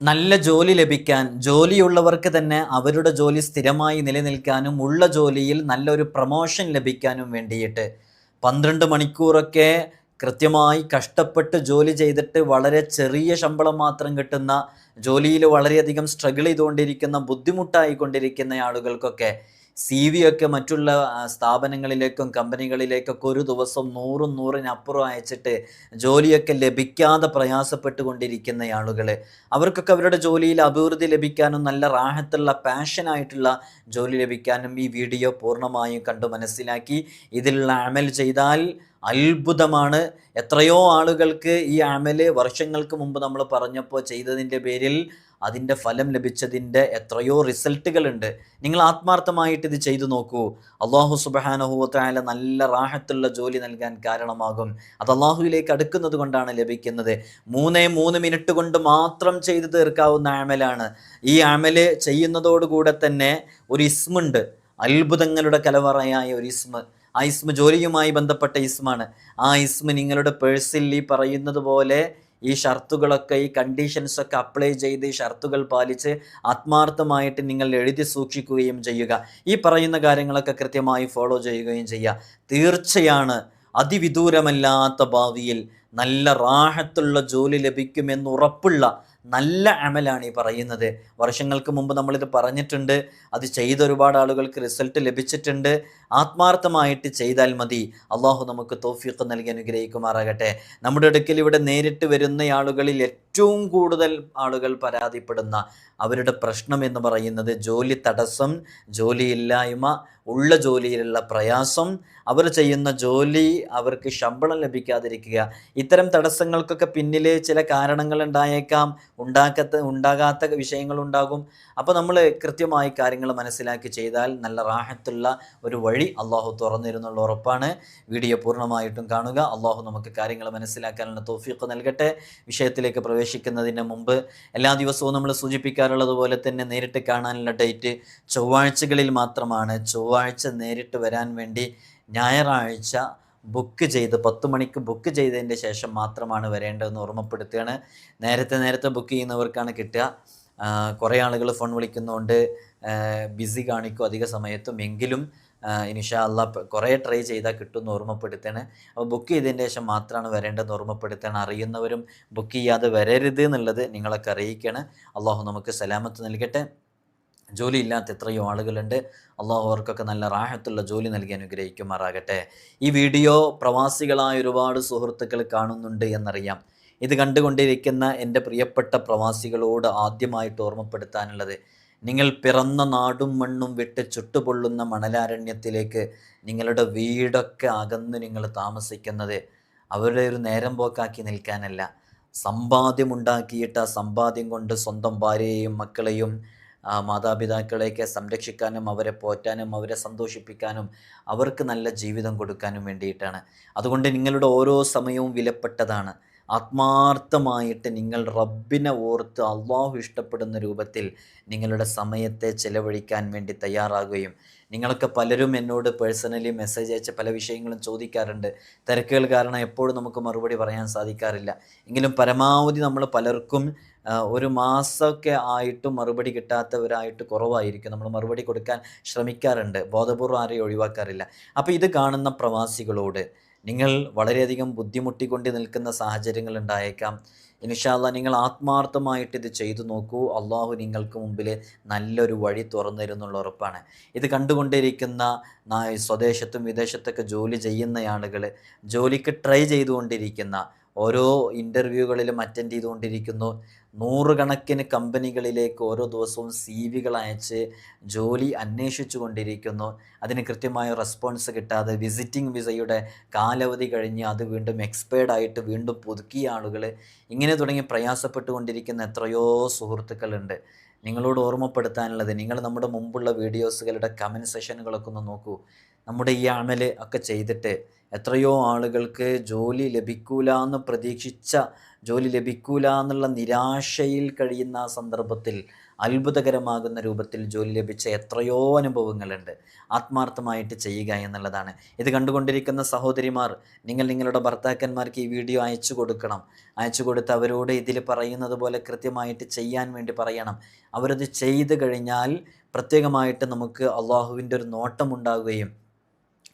നല്ല ജോലി ലഭിക്കാൻ, ജോലിയുള്ളവർക്ക് തന്നെ അവരുടെ ജോലി സ്ഥിരമായി നിലനിൽക്കാനും ഉള്ള ജോലിയിൽ നല്ലൊരു പ്രമോഷൻ ലഭിക്കാനും വേണ്ടിയിട്ട് 12 മണിക്കൂറൊക്കെ കൃത്യമായി കഷ്ടപ്പെട്ട് ജോലി ചെയ്തിട്ട് വളരെ ചെറിയ ശമ്പളം മാത്രം കിട്ടുന്ന, ജോലിയിൽ വളരെയധികം സ്ട്രഗിൾ ചെയ്തുകൊണ്ടിരിക്കുന്ന, ബുദ്ധിമുട്ടായിക്കൊണ്ടിരിക്കുന്ന ആളുകൾക്കൊക്കെ CV ഒക്കെ മറ്റുള്ള സ്ഥാപനങ്ങളിലേക്കും കമ്പനികളിലേക്കൊക്കെ ഒരു ദിവസം 100-100-നപ്പുറം അയച്ചിട്ട് ജോലിയൊക്കെ ലഭിക്കാതെ പ്രയാസപ്പെട്ടുകൊണ്ടിരിക്കുന്ന ആളുകൾ, അവർക്കൊക്കെ അവരുടെ ജോലിയിൽ അഭിവൃദ്ധി ലഭിക്കാനും നല്ല റാഹത്തുള്ള പാഷനായിട്ടുള്ള ജോലി ലഭിക്കാനും ഈ വീഡിയോ പൂർണ്ണമായും കണ്ടു മനസ്സിലാക്കി ഇതിലുള്ള അമൽ ചെയ്താൽ അത്ഭുതമാണ്. എത്രയോ ആളുകൾക്ക് ഈ അമൽ വർഷങ്ങൾക്ക് മുമ്പ് നമ്മൾ പറഞ്ഞപ്പോൾ ചെയ്തതിൻ്റെ പേരിൽ അതിൻ്റെ ഫലം ലഭിച്ചതിൻ്റെ എത്രയോ റിസൾട്ടുകളുണ്ട്. നിങ്ങൾ ആത്മാർത്ഥമായിട്ട് ഇത് ചെയ്തു നോക്കൂ. അള്ളാഹു സുബ്ഹാനഹു വ തആല നല്ല റാഹത്തുള്ള ജോലി നൽകാൻ കാരണമാകും. അത് അള്ളാഹുവിലേക്ക് അടുക്കുന്നത് കൊണ്ടാണ് ലഭിക്കുന്നത്. 3 മിനിറ്റ് കൊണ്ട് മാത്രം ചെയ്തു തീർക്കാവുന്ന അമലാണ്. ഈ അമൽ ചെയ്യുന്നതോടുകൂടെ തന്നെ ഒരു ഇസ്മുണ്ട്, അത്ഭുതങ്ങളുടെ കലവറയായ ഒരു ഇസ്മ്. ആ ഇസ്മ ജോലിയുമായി ബന്ധപ്പെട്ട ഇസ്മാണ്. ആ ഇസ്മ നിങ്ങളുടെ പേഴ്സിൽ ഈ പറയുന്നത് പോലെ ഈ ഷർത്തുകളൊക്കെ, ഈ കണ്ടീഷൻസൊക്കെ അപ്ലൈ ചെയ്ത് ഈ ഷർത്തുകൾ പാലിച്ച് ആത്മാർത്ഥമായിട്ട് നിങ്ങൾ എഴുതി സൂക്ഷിക്കുകയും ചെയ്യുക. ഈ പറയുന്ന കാര്യങ്ങളൊക്കെ കൃത്യമായി ഫോളോ ചെയ്യുകയും ചെയ്യുക. തീർച്ചയാണ് അതിവിദൂരമല്ലാത്ത ഭാവിയിൽ നല്ല റാഹത്തുള്ള ജോലി ലഭിക്കുമെന്ന് ഉറപ്പുള്ള നല്ല അമലാണ് ഈ പറയുന്നത്. വർഷങ്ങൾക്ക് മുമ്പ് നമ്മളിത് പറഞ്ഞിട്ടുണ്ട്. അത് ചെയ്ത ഒരുപാട് ആളുകൾക്ക് റിസൾട്ട് ലഭിച്ചിട്ടുണ്ട്. ആത്മാർത്ഥമായിട്ട് ചെയ്താൽ മതി. അള്ളാഹു നമുക്ക് തൗഫീഖ് നൽകി അനുഗ്രഹിക്കുമാറാകട്ടെ. നമ്മുടെ അടുക്കൽ ഇവിടെ നേരിട്ട് വരുന്ന ആളുകളിൽ ഏറ്റവും കൂടുതൽ ആളുകൾ പരാതിപ്പെടുന്ന അവരുടെ പ്രശ്നം എന്ന് പറയുന്നത് ജോലി തടസ്സം, ജോലിയില്ലായ്മ, ഉള്ള ജോലിയിലുള്ള പ്രയാസം, അവർ ചെയ്യുന്ന ജോലി അവർക്ക് ശമ്പളം ലഭിക്കാതിരിക്കുക. ഇത്തരം തടസ്സങ്ങൾക്കൊക്കെ പിന്നിൽ ചില കാരണങ്ങൾ ഉണ്ടായേക്കാം, ഉണ്ടാകാത്ത വിഷയങ്ങളുണ്ടാകും. അപ്പോൾ നമ്മൾ കൃത്യമായി കാര്യങ്ങൾ മനസ്സിലാക്കി ചെയ്താൽ നല്ല റാഹത്തുള്ള ഒരു വഴി അള്ളാഹു തുറന്നിരുന്നുള്ള ഉറപ്പാണ്. വീഡിയോ പൂർണ്ണമായിട്ടും കാണുക. അള്ളാഹു നമുക്ക് കാര്യങ്ങൾ മനസ്സിലാക്കാനുള്ള തൗഫീഖ് നൽകട്ടെ. വിഷയത്തിലേക്ക് പ്രവേശിക്കുന്നതിന് മുമ്പ് എല്ലാ ദിവസവും നമ്മൾ സൂചിപ്പിക്കാറുള്ളത് പോലെ തന്നെ നേരിട്ട് കാണാനുള്ള ഡേറ്റ് ചൊവ്വാഴ്ചകളിൽ മാത്രമാണ്. ചൊവ്വാഴ്ച നേരിട്ട് വരാൻ വേണ്ടി ഞായറാഴ്ച ബുക്ക് ചെയ്ത് 10 മണിക്ക് ബുക്ക് ചെയ്തതിൻ്റെ ശേഷം മാത്രമാണ് വരേണ്ടതെന്ന് ഓർമ്മപ്പെടുത്തുകയാണ്. നേരത്തെ ബുക്ക് ചെയ്യുന്നവർക്കാണ് കിട്ടുക. കുറേ ആളുകൾ ഫോൺ വിളിക്കുന്നതുകൊണ്ട് ബിസി കാണിക്കും അധിക സമയത്തും. എങ്കിലും ഇൻഷാ അല്ലാഹ് കുറേ ട്രൈ ചെയ്താൽ കിട്ടുമെന്ന് ഓർമ്മപ്പെടുത്തുകയാണ്. അപ്പോൾ ബുക്ക് ചെയ്തതിൻ്റെ ശേഷം മാത്രമാണ് വരേണ്ടതെന്ന് ഓർമ്മപ്പെടുത്തുകയാണ്. അറിയുന്നവരും ബുക്ക് ചെയ്യാതെ വരരുത് എന്നുള്ളത് നിങ്ങളൊക്കെ അറിയിക്കുകയാണ്. അള്ളാഹു നമുക്ക് സലാമത്ത് നൽകട്ടെ. ജോലി ഇല്ലാത്ത എത്രയോ ആളുകളുണ്ട്. അള്ളാഹു അവർക്കൊക്കെ നല്ല റാഹത്തുള്ള ജോലി നൽകി അനുഗ്രഹിക്കുമാറാകട്ടെ. ഈ വീഡിയോ പ്രവാസികളായ ഒരുപാട് സുഹൃത്തുക്കൾ കാണുന്നുണ്ട് എന്നറിയാം. ഇത് കണ്ടുകൊണ്ടിരിക്കുന്ന എൻ്റെ പ്രിയപ്പെട്ട പ്രവാസികളോട് ആദ്യമായിട്ട് ഓർമ്മപ്പെടുത്താനുള്ളത്, നിങ്ങൾ പിറന്ന നാടും മണ്ണും വിട്ട് ചുട്ടുപൊള്ളുന്ന മണലാരണ്യത്തിലേക്ക് നിങ്ങളുടെ വീടൊക്കെ അകന്ന് നിങ്ങൾ താമസിക്കുന്നത് അവരുടെ ഒരു നേരം പോക്കാക്കി നിൽക്കാനല്ല. സമ്പാദ്യമുണ്ടാക്കിയിട്ട് ആ സമ്പാദ്യം കൊണ്ട് സ്വന്തം ഭാര്യയെയും മക്കളെയും മാതാപിതാക്കളെയൊക്കെ സംരക്ഷിക്കാനും അവരെ പോറ്റാനും അവരെ സന്തോഷിപ്പിക്കാനും അവർക്ക് നല്ല ജീവിതം കൊടുക്കാനും വേണ്ടിയിട്ടാണ്. അതുകൊണ്ട് നിങ്ങളുടെ ഓരോ സമയവും വിലപ്പെട്ടതാണ്. ആത്മാർത്ഥമായിട്ട് നിങ്ങൾ റബ്ബിനെ ഓർത്ത് അള്ളാഹു ഇഷ്ടപ്പെടുന്ന രൂപത്തിൽ നിങ്ങളുടെ സമയത്തെ ചിലവഴിക്കാൻ വേണ്ടി തയ്യാറാകുകയും, നിങ്ങളൊക്കെ പലരും എന്നോട് പേഴ്സണലി മെസ്സേജ് അയച്ച പല വിഷയങ്ങളും ചോദിക്കാറുണ്ട്. തിരക്കുകൾ കാരണം എപ്പോഴും നമുക്ക് മറുപടി പറയാൻ സാധിക്കാറില്ല. എങ്കിലും പരമാവധി നമ്മൾ പലർക്കും ഒരു മാസമൊക്കെ ആയിട്ടും മറുപടി കിട്ടാത്തവരായിട്ട് കുറവായിരിക്കും. നമ്മൾ മറുപടി കൊടുക്കാൻ ശ്രമിക്കാറുണ്ട്, ബോധപൂർവ്വം ആരെയും ഒഴിവാക്കാറില്ല. അപ്പോൾ ഇത് കാണുന്ന പ്രവാസികളോട്, നിങ്ങൾ വളരെയധികം ബുദ്ധിമുട്ടിക്കൊണ്ട് നിൽക്കുന്ന സാഹചര്യങ്ങൾ ഉണ്ടായേക്കാം. ഇൻഷാ അല്ലാഹ് നിങ്ങൾ ആത്മാർത്ഥമായിട്ട് ഇത് ചെയ്തു നോക്കൂ. അള്ളാഹു നിങ്ങൾക്ക് മുമ്പിൽ നല്ലൊരു വഴി തുറന്നു തരുന്നുള്ള ഉറപ്പാണ്. ഇത് കണ്ടുകൊണ്ടിരിക്കുന്ന സ്വദേശത്തും വിദേശത്തൊക്കെ ജോലി ചെയ്യുന്ന ആളുകൾ, ജോലിക്ക് ട്രൈ ചെയ്തുകൊണ്ടിരിക്കുന്ന, ഓരോ ഇൻ്റർവ്യൂകളിലും അറ്റൻഡ് ചെയ്തുകൊണ്ടിരിക്കുന്നു, 100 കണക്കിന് കമ്പനികളിലേക്ക് ഓരോ ദിവസവും CV അയച്ച് ജോലി അന്വേഷിച്ചു കൊണ്ടിരിക്കുന്നു. അതിന് കൃത്യമായ റെസ്പോൺസ് കിട്ടാതെ വിസിറ്റിംഗ് വിസയുടെ കാലാവധി കഴിഞ്ഞ് അത് വീണ്ടും എക്സ്പയർഡ് ആയിട്ട് വീണ്ടും പുതുക്കിയ ആളുകൾ, ഇങ്ങനെ തുടങ്ങി പ്രയാസപ്പെട്ടുകൊണ്ടിരിക്കുന്ന എത്രയോ സുഹൃത്തുക്കളുണ്ട്. നിങ്ങളോട് ഓർമ്മപ്പെടുത്താനുള്ളത്, നിങ്ങൾ നമ്മുടെ മുമ്പുള്ള വീഡിയോസുകളുടെ കമൻറ്റ് സെഷനുകളൊക്കെ ഒന്ന് നോക്കൂ. നമ്മുടെ ഈ അമൽ ഒക്കെ ചെയ്തിട്ട് എത്രയോ ആളുകൾക്ക് ജോലി ലഭിക്കൂല എന്ന് പ്രതീക്ഷിച്ച ജോലി ലഭിക്കൂല എന്നുള്ള നിരാശയിൽ കഴിയുന്ന ആ സന്ദർഭത്തിൽ അത്ഭുതകരമാകുന്ന രൂപത്തിൽ ജോലി ലഭിച്ച എത്രയോ അനുഭവങ്ങളുണ്ട്. ആത്മാർത്ഥമായിട്ട് ചെയ്യുക എന്നുള്ളതാണ്. ഇത് കണ്ടുകൊണ്ടിരിക്കുന്ന സഹോദരിമാർ, നിങ്ങൾ നിങ്ങളുടെ ഭർത്താക്കന്മാർക്ക് ഈ വീഡിയോ അയച്ചു കൊടുക്കണം. അയച്ചു കൊടുത്ത് അവരോട് ഇതിൽ പറയുന്നത് പോലെ കൃത്യമായിട്ട് ചെയ്യാൻ വേണ്ടി പറയണം. അവരത് ചെയ്തു കഴിഞ്ഞാൽ പ്രത്യേകമായിട്ട് നമുക്ക് അള്ളാഹുവിൻ്റെ ഒരു നോട്ടമുണ്ടാവുകയും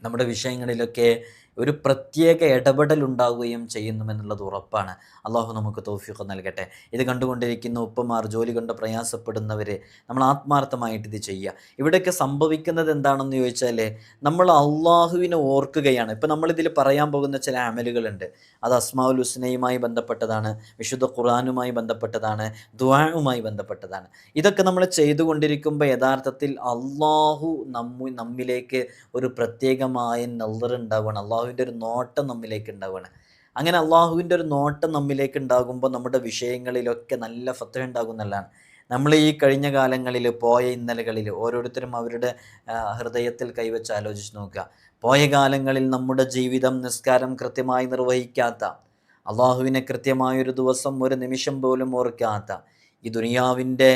നമ്മുടെ വിഷയങ്ങളിലൊക്കെ ഒരു പ്രത്യേക ഇടപെടൽ ഉണ്ടാവുകയും ചെയ്യുന്നുമെന്നുള്ളത് ഉറപ്പാണ്. അള്ളാഹു നമുക്ക് തൗഫീഖ് നൽകട്ടെ. ഇത് കണ്ടുകൊണ്ടിരിക്കുന്ന ഉപ്പമാർ, ജോലി കൊണ്ട് പ്രയാസപ്പെടുന്നവർ, നമ്മൾ ആത്മാർത്ഥമായിട്ട് ഇത് ചെയ്യുക. ഇവിടെയൊക്കെ സംഭവിക്കുന്നത് എന്താണെന്ന് ചോദിച്ചാൽ, നമ്മൾ അള്ളാഹുവിനെ ഓർക്കുകയാണ്. ഇപ്പം നമ്മളിതിൽ പറയാൻ പോകുന്ന ചില അമലുകളുണ്ട്. അത് അസ്മാഉൽ ഹുസ്നയുമായി ബന്ധപ്പെട്ടതാണ്, വിശുദ്ധ ഖുർആനുമായി ബന്ധപ്പെട്ടതാണ്, ദുആഉമായി ബന്ധപ്പെട്ടതാണ്. ഇതൊക്കെ നമ്മൾ ചെയ്തുകൊണ്ടിരിക്കുമ്പോൾ യഥാർത്ഥത്തിൽ അള്ളാഹു നമ്മിലേക്ക് ഒരു പ്രത്യേകമായ നളർ ഉണ്ടാവുകയാണ്. അള്ളാഹുവിൻ്റെ ഒരു നോട്ടം നമ്മിലേക്ക് ഉണ്ടാവുകയാണ്. അങ്ങനെ അള്ളാഹുവിൻ്റെ ഒരു നോട്ടം നമ്മിലേക്ക് ഉണ്ടാകുമ്പോൾ നമ്മുടെ വിഷയങ്ങളിലൊക്കെ നല്ല ഫത്വ ഉണ്ടാകും എന്നുള്ളതാണ്. നമ്മൾ ഈ കഴിഞ്ഞ കാലങ്ങളിൽ പോയ ഇന്നലകളിൽ ഓരോരുത്തരും അവരുടെ ഹൃദയത്തിൽ കൈവച്ച് ആലോചിച്ച് നോക്കുക. പോയ കാലങ്ങളിൽ നമ്മുടെ ജീവിതം, നിസ്കാരം കൃത്യമായി നിർവഹിക്കാത്ത, അള്ളാഹുവിനെ കൃത്യമായൊരു ദിവസം ഒരു നിമിഷം പോലും ഓർക്കാത്ത, ഈ ദുനിയാവിൻ്റെ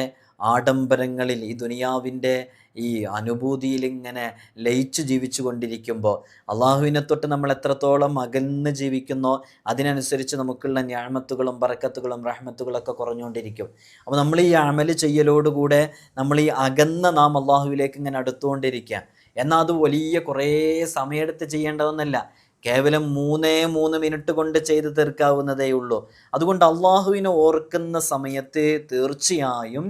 ആഡംബരങ്ങളിൽ, ഈ ദുനിയാവിൻ്റെ ഈ അനുഭൂതിയിൽ ഇങ്ങനെ ലയിച്ചു ജീവിച്ചു കൊണ്ടിരിക്കുമ്പോൾ അള്ളാഹുവിനെ തൊട്ട് നമ്മൾ എത്രത്തോളം അകന്ന് ജീവിക്കുന്നോ അതിനനുസരിച്ച് നമുക്കുള്ള ഞാമത്തുകളും ബറക്കത്തുകളും റഹ്മത്തുകളൊക്കെ കുറഞ്ഞുകൊണ്ടിരിക്കും. അപ്പോൾ നമ്മൾ ഈ അമൽ ചെയ്യലോടുകൂടെ നമ്മൾ ഈ അകന്ന നാം അള്ളാഹുവിലേക്ക് ഇങ്ങനെ അടുത്തുകൊണ്ടിരിക്കുക. എന്നാൽ അത് വലിയ കുറേ സമയമെടുത്ത് ചെയ്യേണ്ടതെന്നല്ല, കേവലം 3 മിനിറ്റ് കൊണ്ട് ചെയ്ത് തീർക്കാവുന്നതേ ഉള്ളൂ. അതുകൊണ്ട് അള്ളാഹുവിനെ ഓർക്കുന്ന സമയത്ത് തീർച്ചയായും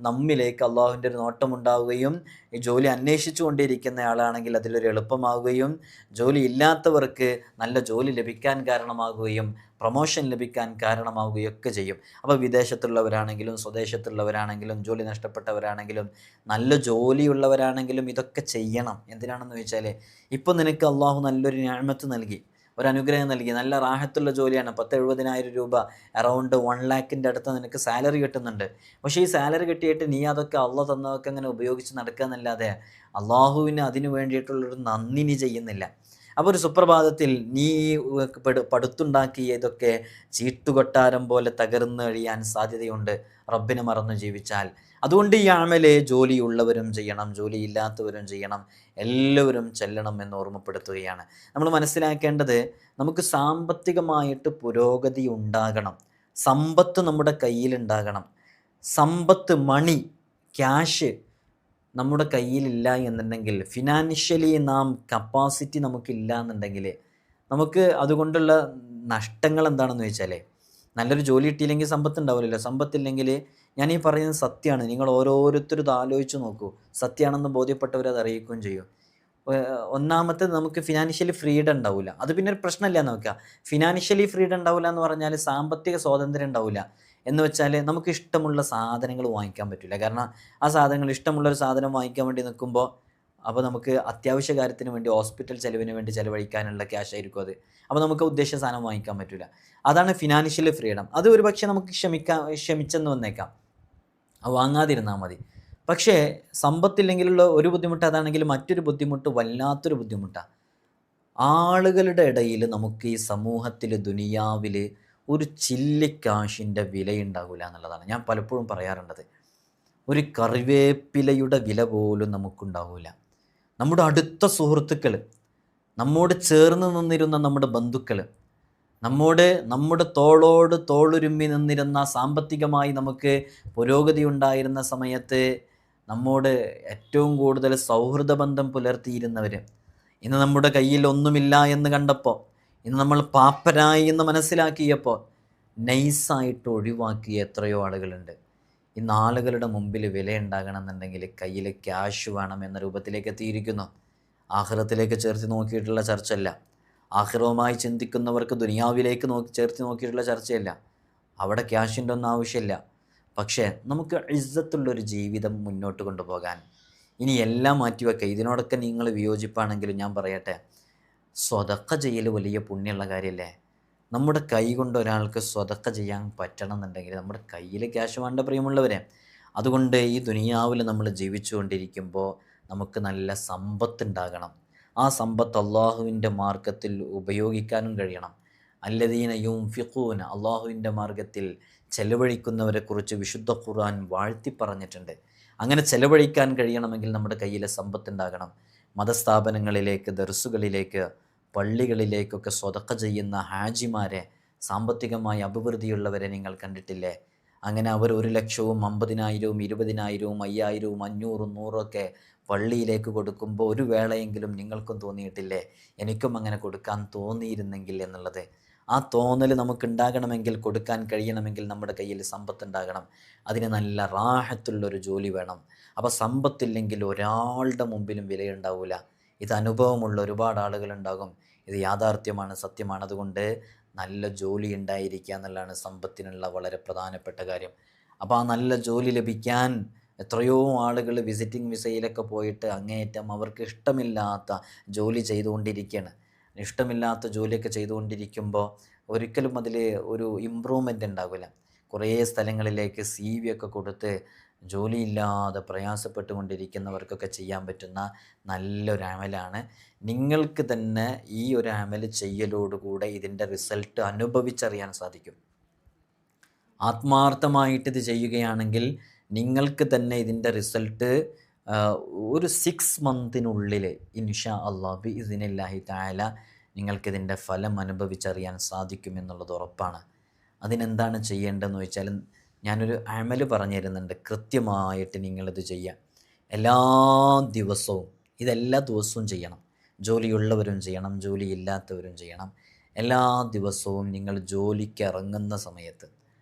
നമ്മിലേക്ക് അള്ളാഹുവിൻ്റെ ഒരു നോട്ടമുണ്ടാവുകയും ഈ ജോലി അന്വേഷിച്ചു കൊണ്ടിരിക്കുന്ന ആളാണെങ്കിൽ അതിലൊരു എളുപ്പമാവുകയും ജോലി ഇല്ലാത്തവർക്ക് നല്ല ജോലി ലഭിക്കാൻ കാരണമാകുകയും പ്രൊമോഷൻ ലഭിക്കാൻ കാരണമാവുകയും ഒക്കെ ചെയ്യും. അപ്പോൾ വിദേശത്തുള്ളവരാണെങ്കിലും സ്വദേശത്തുള്ളവരാണെങ്കിലും ജോലി നഷ്ടപ്പെട്ടവരാണെങ്കിലും നല്ല ജോലിയുള്ളവരാണെങ്കിലും ഇതൊക്കെ ചെയ്യണം. എന്തിനാണെന്ന് ചോദിച്ചാൽ, ഇപ്പോൾ നിനക്ക് അള്ളാഹു നല്ലൊരു നിഅമത്ത് നൽകി, ഒരു അനുഗ്രഹം നൽകി, നല്ല റാഹത്തുള്ള ജോലിയാണ്. 10,70,000 രൂപ, അറൗണ്ട് 1 ലാഖിൻ്റെ അടുത്ത് നിനക്ക് സാലറി കിട്ടുന്നുണ്ട്. പക്ഷേ ഈ സാലറി കിട്ടിയിട്ട് നീ അതൊക്കെ അള്ളാഹ് തന്നതൊക്കെ അങ്ങനെ ഉപയോഗിച്ച് നടക്കുക എന്നല്ലാതെ അള്ളാഹുവിന് അതിന് വേണ്ടിയിട്ടുള്ളൊരു നന്ദി നീ ചെയ്യുന്നില്ല. അപ്പോൾ ഒരു സുപ്രഭാതത്തിൽ നീ പടുത്തുണ്ടാക്കിയ ഇതൊക്കെ ചീട്ടുകൊട്ടാരം പോലെ തകർന്നു കഴിയാൻ സാധ്യതയുണ്ട് റബ്ബിനെ മറന്നു ജീവിച്ചാൽ. അതുകൊണ്ട് ഈ അമല് ജോലിയുള്ളവരും ചെയ്യണം, ജോലിയില്ലാത്തവരും ചെയ്യണം, എല്ലാവരും ചെല്ലണം എന്ന് ഓർമ്മപ്പെടുത്തുകയാണ്. നമ്മൾ മനസ്സിലാക്കേണ്ടത്, നമുക്ക് സാമ്പത്തികമായിട്ട് പുരോഗതി ഉണ്ടാകണം, സമ്പത്ത് നമ്മുടെ കയ്യിലുണ്ടാകണം. സമ്പത്ത്, മണി, ക്യാഷ് നമ്മുടെ കയ്യിലില്ല എന്നുണ്ടെങ്കിൽ, ഫിനാൻഷ്യലി നാം കപ്പാസിറ്റി നമുക്കില്ല എന്നുണ്ടെങ്കിൽ, നമുക്ക് അതുകൊണ്ടുള്ള നഷ്ടങ്ങൾ എന്താണെന്ന് വെച്ചാൽ, നല്ലൊരു ജോലി കിട്ടിയില്ലെങ്കിൽ സമ്പത്ത് ഉണ്ടാവില്ലല്ലോ. സമ്പത്തില്ലെങ്കിൽ, ഞാൻ ഈ പറയുന്നത് സത്യമാണ്, നിങ്ങൾ ഓരോരുത്തരും ഇത് ആലോചിച്ച് നോക്കൂ, സത്യമാണെന്ന് ബോധ്യപ്പെട്ടവരത് അറിയിക്കുകയും ചെയ്യും. ഒന്നാമത്തെ, നമുക്ക് ഫിനാൻഷ്യലി ഫ്രീഡം ഉണ്ടാവില്ല. അത് പിന്നെ ഒരു പ്രശ്നമില്ല എന്ന് വെക്കുക. ഫിനാൻഷ്യലി ഫ്രീഡം ഉണ്ടാവില്ല എന്ന് പറഞ്ഞാൽ സാമ്പത്തിക സ്വാതന്ത്ര്യം ഉണ്ടാവില്ല എന്ന് വെച്ചാൽ നമുക്ക് ഇഷ്ടമുള്ള സാധനങ്ങൾ വാങ്ങിക്കാൻ പറ്റില്ല. കാരണം ആ സാധനങ്ങൾ, ഇഷ്ടമുള്ളൊരു സാധനം വാങ്ങിക്കാൻ വേണ്ടി നിൽക്കുമ്പോൾ അപ്പോൾ നമുക്ക് അത്യാവശ്യ കാര്യത്തിന് വേണ്ടി, ഹോസ്പിറ്റൽ ചെലവിന് വേണ്ടി ചിലവഴിക്കാനുള്ള ക്യാഷ് ആയിരിക്കും അത്. അപ്പോൾ നമുക്ക് ഉദ്ദേശിച്ച സാധനം വാങ്ങിക്കാൻ പറ്റില്ല. അതാണ് ഫിനാൻഷ്യൽ ഫ്രീഡം. അത് ഒരു പക്ഷേ നമുക്ക് ക്ഷമിച്ചെന്ന് വന്നേക്കാം, വാങ്ങാതിരുന്നാൽ മതി. പക്ഷേ സമ്പത്തില്ലെങ്കിലുള്ള ഒരു ബുദ്ധിമുട്ട് അതാണെങ്കിൽ മറ്റൊരു ബുദ്ധിമുട്ട് വല്ലാത്തൊരു ബുദ്ധിമുട്ടാണ്. ആളുകളുടെ ഇടയിൽ നമുക്ക് ഈ സമൂഹത്തിൽ, ദുനിയാവിൽ ഒരു ചില്ലിക്കാശിൻ്റെ വിലയുണ്ടാകില്ല എന്നുള്ളതാണ് ഞാൻ പലപ്പോഴും പറയാറുള്ളത്. ഒരു കറിവേപ്പിലയുടെ വില പോലും നമുക്കുണ്ടാവില്ല. നമ്മുടെ അടുത്ത സുഹൃത്തുക്കൾ, നമ്മോട് ചേർന്ന് നിന്നിരുന്ന നമ്മുടെ ബന്ധുക്കൾ, നമ്മുടെ തോളോട് തോളുരുമ്മി നിന്നിരുന്ന, സാമ്പത്തികമായി നമുക്ക് പുരോഗതി ഉണ്ടായിരുന്ന സമയത്ത് നമ്മോട് ഏറ്റവും കൂടുതൽ സൗഹൃദ ബന്ധം പുലർത്തിയിരുന്നവർ, ഇന്ന് നമ്മുടെ കയ്യിൽ ഒന്നുമില്ല എന്ന് കണ്ടപ്പോൾ, ഇന്ന് നമ്മൾ പാപ്പരായി എന്ന് മനസ്സിലാക്കിയപ്പോൾ നൈസായിട്ട് ഒഴിവാക്കിയ എത്രയോ ആളുകളുണ്ട്. ഇന്ന് ആളുകളുടെ മുമ്പിൽ വിലയുണ്ടാകണമെന്നുണ്ടെങ്കിൽ കയ്യിൽ ക്യാഷ് വേണം എന്ന രൂപത്തിലേക്ക് എത്തിയിരിക്കുന്നു. ആഖിറത്തിലേക്ക് ചേർത്ത് നോക്കിയിട്ടുള്ള ചർച്ചയല്ല, ആഖിറവുമായി ചിന്തിക്കുന്നവർക്ക് ദുനിയാവിലേക്ക് ചേർത്ത് നോക്കിയിട്ടുള്ള ചർച്ചയല്ല. അവിടെ ക്യാഷിൻ്റെ ഒന്നും ആവശ്യമില്ല. പക്ഷേ നമുക്ക് ഇസ്സത്തുള്ളൊരു ജീവിതം മുന്നോട്ട് കൊണ്ടുപോകാൻ ഇനി എല്ലാം മാറ്റിവെക്കുക. ഇതിനോടൊക്കെ നിങ്ങൾ വിയോജിപ്പാണെങ്കിലും ഞാൻ പറയട്ടെ, സ്വതക്ക ചെയ്യൽ വലിയ പുണ്യമുള്ള കാര്യമല്ലേ? നമ്മുടെ കൈ കൊണ്ട് ഒരാൾക്ക് സ്വതക്ക ചെയ്യാൻ പറ്റണം എന്നുണ്ടെങ്കിൽ നമ്മുടെ കയ്യിൽ ക്യാഷ് വേണ്ട, പ്രിയമുള്ളവരെ. അതുകൊണ്ട് ഈ ദുനിയാവിൽ നമ്മൾ ജീവിച്ചു കൊണ്ടിരിക്കുമ്പോൾ നമുക്ക് നല്ല സമ്പത്തുണ്ടാകണം. ആ ആ സമ്പത്ത് അള്ളാഹുവിൻ്റെ മാർഗത്തിൽ ഉപയോഗിക്കാനും കഴിയണം. അല്ലദീന യുൻഫിഖൂന, അള്ളാഹുവിൻ്റെ മാർഗത്തിൽ ചെലവഴിക്കുന്നവരെക്കുറിച്ച് വിശുദ്ധ ഖുർആൻ വാഴ്ത്തി പറഞ്ഞിട്ടുണ്ട്. അങ്ങനെ ചെലവഴിക്കാൻ കഴിയണമെങ്കിൽ നമ്മുടെ കയ്യിൽ സമ്പത്തുണ്ടാകണം. മതസ്ഥാപനങ്ങളിലേക്ക്, ദർസുകളിലേക്ക്, പള്ളികളിലേക്കൊക്കെ സ്വതക്ക ചെയ്യുന്ന ഹാജിമാരെ, സാമ്പത്തികമായി അഭിവൃദ്ധിയുള്ളവരെ നിങ്ങൾ കണ്ടിട്ടില്ലേ? അങ്ങനെ അവർ 1,00,000, 50,000, 20,000, 5,000, 500, 100 പള്ളിയിലേക്ക് കൊടുക്കുമ്പോൾ ഒരു വേളയെങ്കിലും നിങ്ങൾക്കും തോന്നിയിട്ടില്ലേ എനിക്കും അങ്ങനെ കൊടുക്കാൻ തോന്നിയിരുന്നെങ്കിൽ എന്നുള്ളത്? ആ തോന്നൽ നമുക്കുണ്ടാകണമെങ്കിൽ, കൊടുക്കാൻ കഴിയണമെങ്കിൽ നമ്മുടെ കയ്യിൽ സമ്പത്തുണ്ടാകണം. അതിന് നല്ല റാഹത്തുള്ളൊരു ജോലി വേണം. അപ്പോൾ സമ്പത്തില്ലെങ്കിൽ ഒരാളുടെ മുമ്പിലും വിലയുണ്ടാവില്ല. ഇത് അനുഭവമുള്ള ഒരുപാട് ആളുകളുണ്ടാകും. ഇത് യാഥാർത്ഥ്യമാണ്, സത്യമാണ്. അതുകൊണ്ട് നല്ല ജോലി ഉണ്ടായിരിക്കുക എന്നുള്ളതാണ് സമ്പത്തിനുള്ള വളരെ പ്രധാനപ്പെട്ട കാര്യം. അപ്പോൾ ആ നല്ല ജോലി ലഭിക്കാൻ എത്രയോ ആളുകൾ വിസിറ്റിംഗ് വിസയിലൊക്കെ പോയിട്ട് അങ്ങേയറ്റം അവർക്ക് ഇഷ്ടമില്ലാത്ത ജോലി ചെയ്തുകൊണ്ടിരിക്കുകയാണ്. ഇഷ്ടമില്ലാത്ത ജോലിയൊക്കെ ചെയ്തുകൊണ്ടിരിക്കുമ്പോൾ ഒരിക്കലും അതിൽ ഒരു ഇമ്പ്രൂവ്മെൻ്റ് ഉണ്ടാവില്ല. കുറേ സ്ഥലങ്ങളിലേക്ക് CV ഒക്കെ കൊടുത്ത് ജോലിയില്ലാതെ പ്രയാസപ്പെട്ടുകൊണ്ടിരിക്കുന്നവർക്കൊക്കെ ചെയ്യാൻ പറ്റുന്ന നല്ലൊരു അമലാണ്. നിങ്ങൾക്ക് തന്നെ ഈ ഒരു അമൽ ചെയ്യലോടുകൂടെ ഇതിൻ്റെ റിസൾട്ട് അനുഭവിച്ചറിയാൻ സാധിക്കും. ആത്മാർത്ഥമായിട്ട് ഇത് ചെയ്യുകയാണെങ്കിൽ നിങ്ങൾക്ക് തന്നെ ഇതിൻ്റെ റിസൾട്ട് ഒരു 6 മന്തിനുള്ളിൽ ഇൻഷാ അല്ലാഹ് ബിഇസ്നില്ലാഹി തആല നിങ്ങൾക്കിതിൻ്റെ ഫലം അനുഭവിച്ചറിയാൻ സാധിക്കുമെന്നുള്ളത് ഉറപ്പാണ്. അതിനെന്താണ് ചെയ്യേണ്ടതെന്ന് വെച്ചാൽ ഞാനൊരു അമൽ പറഞ്ഞു തരുന്നുണ്ട്. കൃത്യമായിട്ട് നിങ്ങളിത് ചെയ്യുക. എല്ലാ ദിവസവും, ഇതെല്ലാ ദിവസവും ചെയ്യണം. ജോലിയുള്ളവരും ചെയ്യണം, ജോലിയില്ലാത്തവരും ചെയ്യണം. എല്ലാ ദിവസവും നിങ്ങൾ ജോലിക്ക് ഇറങ്ങുന്ന സമയത്ത്,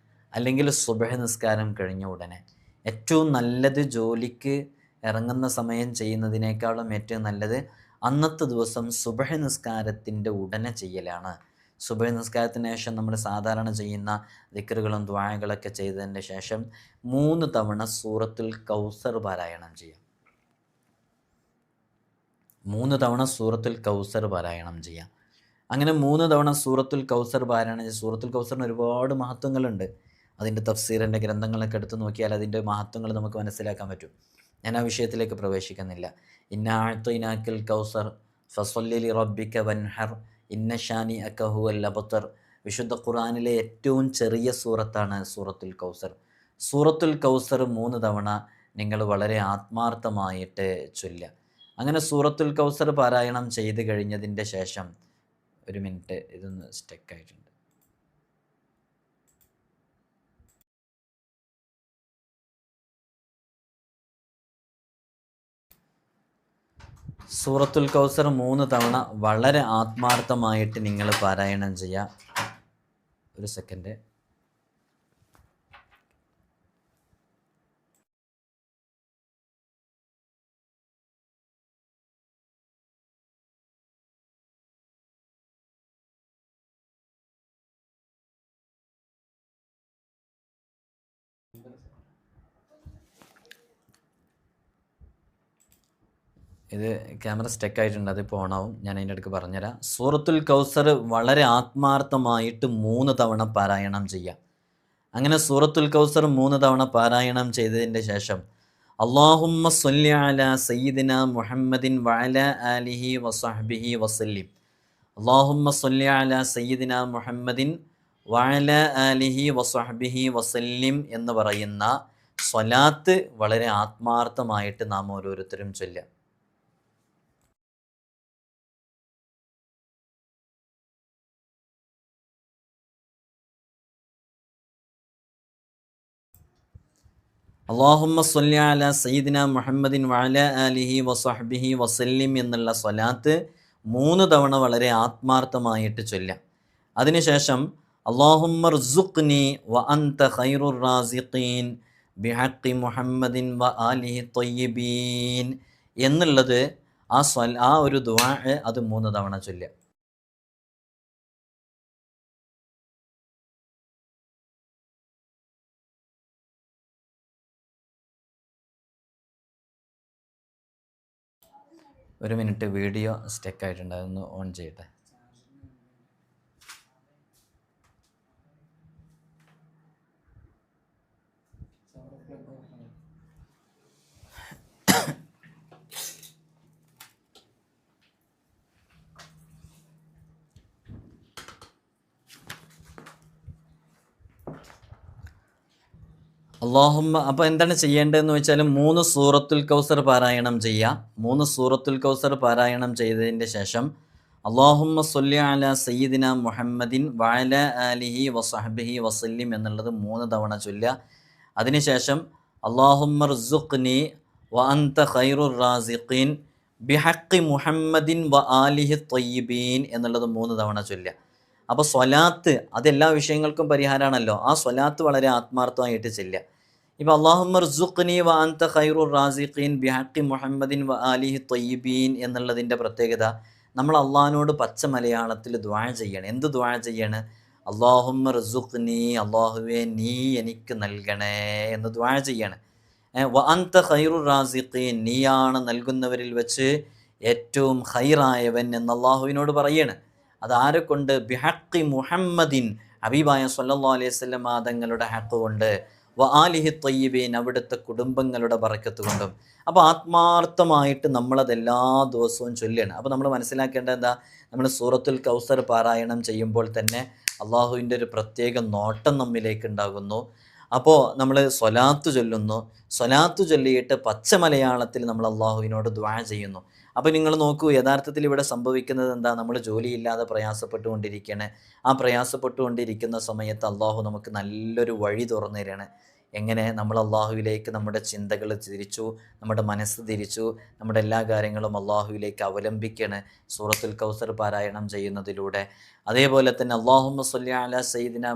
അല്ലെങ്കിൽ സുബഹ് നിസ്കാരം കഴിഞ്ഞ ഉടനെ, ഏറ്റവും നല്ലത് ജോലിക്ക് ഇറങ്ങുന്ന സമയം ചെയ്യുന്നതിനേക്കാളും ഏറ്റവും നല്ലത് അന്നത്തെ ദിവസം സുബഹ് നിസ്കാരത്തിൻ്റെ ഉടനെ ചെയ്യലാണ്. സുബഹ് നിസ്കാരത്തിന് ശേഷം നമ്മൾ സാധാരണ ചെയ്യുന്ന ദിക്റുകളും ദുആകളൊക്കെ ചെയ്തതിൻ്റെ ശേഷം 3 തവണ സൂറത്തുൽ കൗസർ പാരായണം ചെയ്യാം. 3 തവണ സൂറത്തുൽ കൗസർ പാരായണം ചെയ്യാം. അങ്ങനെ 3 തവണ സൂറത്തുൽ കൗസർ പാരായണം ചെയ്യും. സൂറത്തുൽ കൗസറിന് ഒരുപാട് മഹത്വങ്ങളുണ്ട്. അതിൻ്റെ തഫ്സീറിൻ്റെ ഗ്രന്ഥങ്ങളൊക്കെ എടുത്ത് നോക്കിയാൽ അതിൻ്റെ മഹത്വങ്ങൾ നമുക്ക് മനസ്സിലാക്കാൻ പറ്റും. ഞാൻ ആ വിഷയത്തിലേക്ക് പ്രവേശിക്കുന്നില്ല. ഇന്നാ അഅ്തൈനാക്കൽ കൗസർ ഫസല്ലി ലിറബ്ബിക വൻഹർ ഇന്ന ശാനിഅക ഹുവൽ അബ്തർ. വിശുദ്ധ ഖുർആനിലെ ഏറ്റവും ചെറിയ സൂറത്താണ് സൂറത്തുൽ കൗസർ. സൂറത്തുൽ കൗസർ 3 തവണ നിങ്ങൾ വളരെ ആത്മാർത്ഥമായിട്ട് ചൊല്ലുക. അങ്ങനെ സൂറത്തുൽ കൗസർ പാരായണം ചെയ്ത് കഴിഞ്ഞതിൻ്റെ ശേഷം, ഒരു മിനിറ്റ്, ഇതൊന്ന് സ്റ്റക്കായിട്ടുണ്ട്. സൂറത്തുൽ കൗസർ 3 തവണ വളരെ ആത്മാർത്ഥമായിട്ട് നിങ്ങൾ പാരായണം ചെയ്യുക. ഒരു സെക്കൻഡ്. ഇത് ക്യാമറ സ്റ്റക്കായിട്ടുണ്ട്, അതിപ്പോൾ ഓണാവും. ഞാൻ അതിൻ്റെ അടുക്ക് പറഞ്ഞുതരാം. സൂറത്തുൽ കൗസർ വളരെ ആത്മാർത്ഥമായിട്ട് 3 തവണ പാരായണം ചെയ്യാം. അങ്ങനെ സൂറത്തുൽ കൗസർ 3 തവണ പാരായണം ചെയ്തതിൻ്റെ ശേഷം അല്ലാഹുമ്മ സ്വല്ലി അലാ സയ്യിദിന മുഹമ്മദിൻ വഅലാ ആലിഹി വസഹ്ബിഹി വസല്ലിം. അല്ലാഹുമ്മ സ്വല്ലി അലാ സയ്യിദിന മുഹമ്മദിൻ വഅലാ ആലിഹി വസഹ്ബിഹി വസല്ലിം എന്ന് പറയുന്ന സ്വലാത്ത് വളരെ ആത്മാർത്ഥമായിട്ട് നാം ഓരോരുത്തരും ചൊല്ലുക. അല്ലാഹുമ്മ സ്വല്ലി അലാ സയ്യിദിന മുഹമ്മദിൻ വഅലാ ആലിഹി വസഹ്ബിഹി വസല്ലിം എന്നുള്ള സ്വലാത്ത് 3 തവണ വളരെ ആത്മാർത്ഥമായിട്ട് ചൊല്ലാം. അതിനുശേഷം അല്ലാഹുമ്മ ർസുഖ്നി വ അൻത ഖൈറുർ റാസിഖീൻ ബിഹഖി മുഹമ്മദിൻ വ ആലിഹി ത്വയ്യിബീൻ എന്നുള്ളത് ആ ഒരു ദുആ അത് 3 തവണ ചൊല്ലുക. ഒരു മിനിറ്റ്, വീഡിയോ സ്റ്റക്കായിട്ടുണ്ട്, അതൊന്ന് ഓൺ ചെയ്യട്ടെ. അള്ളാഹുമ്മ അപ്പോൾ എന്താണ് ചെയ്യേണ്ടതെന്ന് വെച്ചാൽ 3 സൂറത്തുൽ കൗസർ പാരായണം ചെയ്യുക. 3 സൂറത്തുൽ കൗസർ പാരായണം ചെയ്തതിൻ്റെ ശേഷം അള്ളാഹുമ്മ സ്വല്ലി അലാ സയ്യിദിന മുഹമ്മദിൻ വഅല ആലിഹി വസഹ്ബിഹി വസല്ലിം എന്നുള്ളത് 3 തവണ ചൊല്ലുക. അതിനുശേഷം അള്ളാഹുമ്മ ർസുഖ്നി വ അൻത ഖൈറുർ റാസിഖീൻ ബിഹഖി മുഹമ്മദിൻ വ ആലിഹി ത്വയ്യിബീൻ എന്നുള്ളത് 3 തവണ ചൊല്ലുക. അപ്പോൾ സ്വലാത്ത് അതെല്ലാ വിഷയങ്ങൾക്കും പരിഹാരമാണല്ലോ. ആ സ്വലാത്ത് വളരെ ആത്മാർത്ഥമായിട്ട് ചെല്ലുക. ഇപ്പോൾ അല്ലാഹുമ്മ ർസുഖ്നി വ അൻത ഖൈറുർ റാസിഖീൻ ബിഹഖി മുഹമ്മദിൻ വ ആലിഹി ത്വയ്യിബീൻ എന്നുള്ളതിൻ്റെ പ്രത്യേകത, നമ്മൾ അള്ളാഹിനോട് പച്ച മലയാളത്തിൽ ദുആ ചെയ്യണം. എന്ത് ദുആ ചെയ്യണം? അല്ലാഹുമ്മ ർസുഖ്നി, അള്ളാഹുവേ നീ എനിക്ക് നൽകണേ എന്ന് ദുആ ചെയ്യണം. വ അൻത ഖൈറുർ റാസിഖീൻ, നീയാണ് നൽകുന്നവരിൽ വെച്ച് ഏറ്റവും ഖൈറായവൻ എന്ന് അള്ളാഹുവിനോട് പറയണം. അതാരെ കൊണ്ട്? ബിഹഖി മുഹമ്മദിൻ, ഹബീബായ സ്വല്ലല്ലാഹു അലൈഹി വസല്ലം തങ്ങളുടെ ഹഖ് കൊണ്ട്, വ ആലിഹി ത്വയ്യിബീൻ, അവിടുത്തെ കുടുംബങ്ങളുടെ ബറക്കത്ത് കൊണ്ടും. അപ്പോൾ ആത്മാർത്ഥമായിട്ട് നമ്മളത് എല്ലാ ദിവസവും ചൊല്ലുകയാണ്. അപ്പോൾ നമ്മൾ മനസ്സിലാക്കേണ്ടത് എന്താ? നമ്മൾ സൂറത്തുൽ കൗസർ പാരായണം ചെയ്യുമ്പോൾ തന്നെ അള്ളാഹുവിൻ്റെ ഒരു പ്രത്യേക നോട്ടം നമ്മിലേക്ക് ഉണ്ടാകുന്നു. അപ്പോൾ നമ്മൾ സ്വലാത്ത് ചൊല്ലുന്നു. സ്വലാത്ത് ചൊല്ലിയിട്ട് പച്ച മലയാളത്തിൽ നമ്മൾ അള്ളാഹുവിനോട് ദുആ ചെയ്യുന്നു. അപ്പോൾ നിങ്ങൾ നോക്കൂ, യഥാർത്ഥത്തിൽ ഇവിടെ സംഭവിക്കുന്നത് എന്താ? നമ്മൾ ജോലിയില്ലാതെ പ്രയാസപ്പെട്ടുകൊണ്ടിരിക്കുകയാണ്. ആ പ്രയാസപ്പെട്ടുകൊണ്ടിരിക്കുന്ന സമയത്ത് അള്ളാഹു നമുക്ക് നല്ലൊരു വഴി തുറന്നു തരികയാണ്. എങ്ങനെ? നമ്മൾ അള്ളാഹുവിലേക്ക് നമ്മുടെ ചിന്തകൾ തിരിച്ചു, നമ്മുടെ മനസ്സ് തിരിച്ചു, നമ്മുടെ എല്ലാ കാര്യങ്ങളും അള്ളാഹുവിലേക്ക് അവലംബിക്കുകയാണ് സൂറത്തുൽ കൗസർ പാരായണം ചെയ്യുന്നതിലൂടെ. അതേപോലെ തന്നെ അല്ലാഹുമ്മ സ്വല്ലി അലാ സയ്യിദിന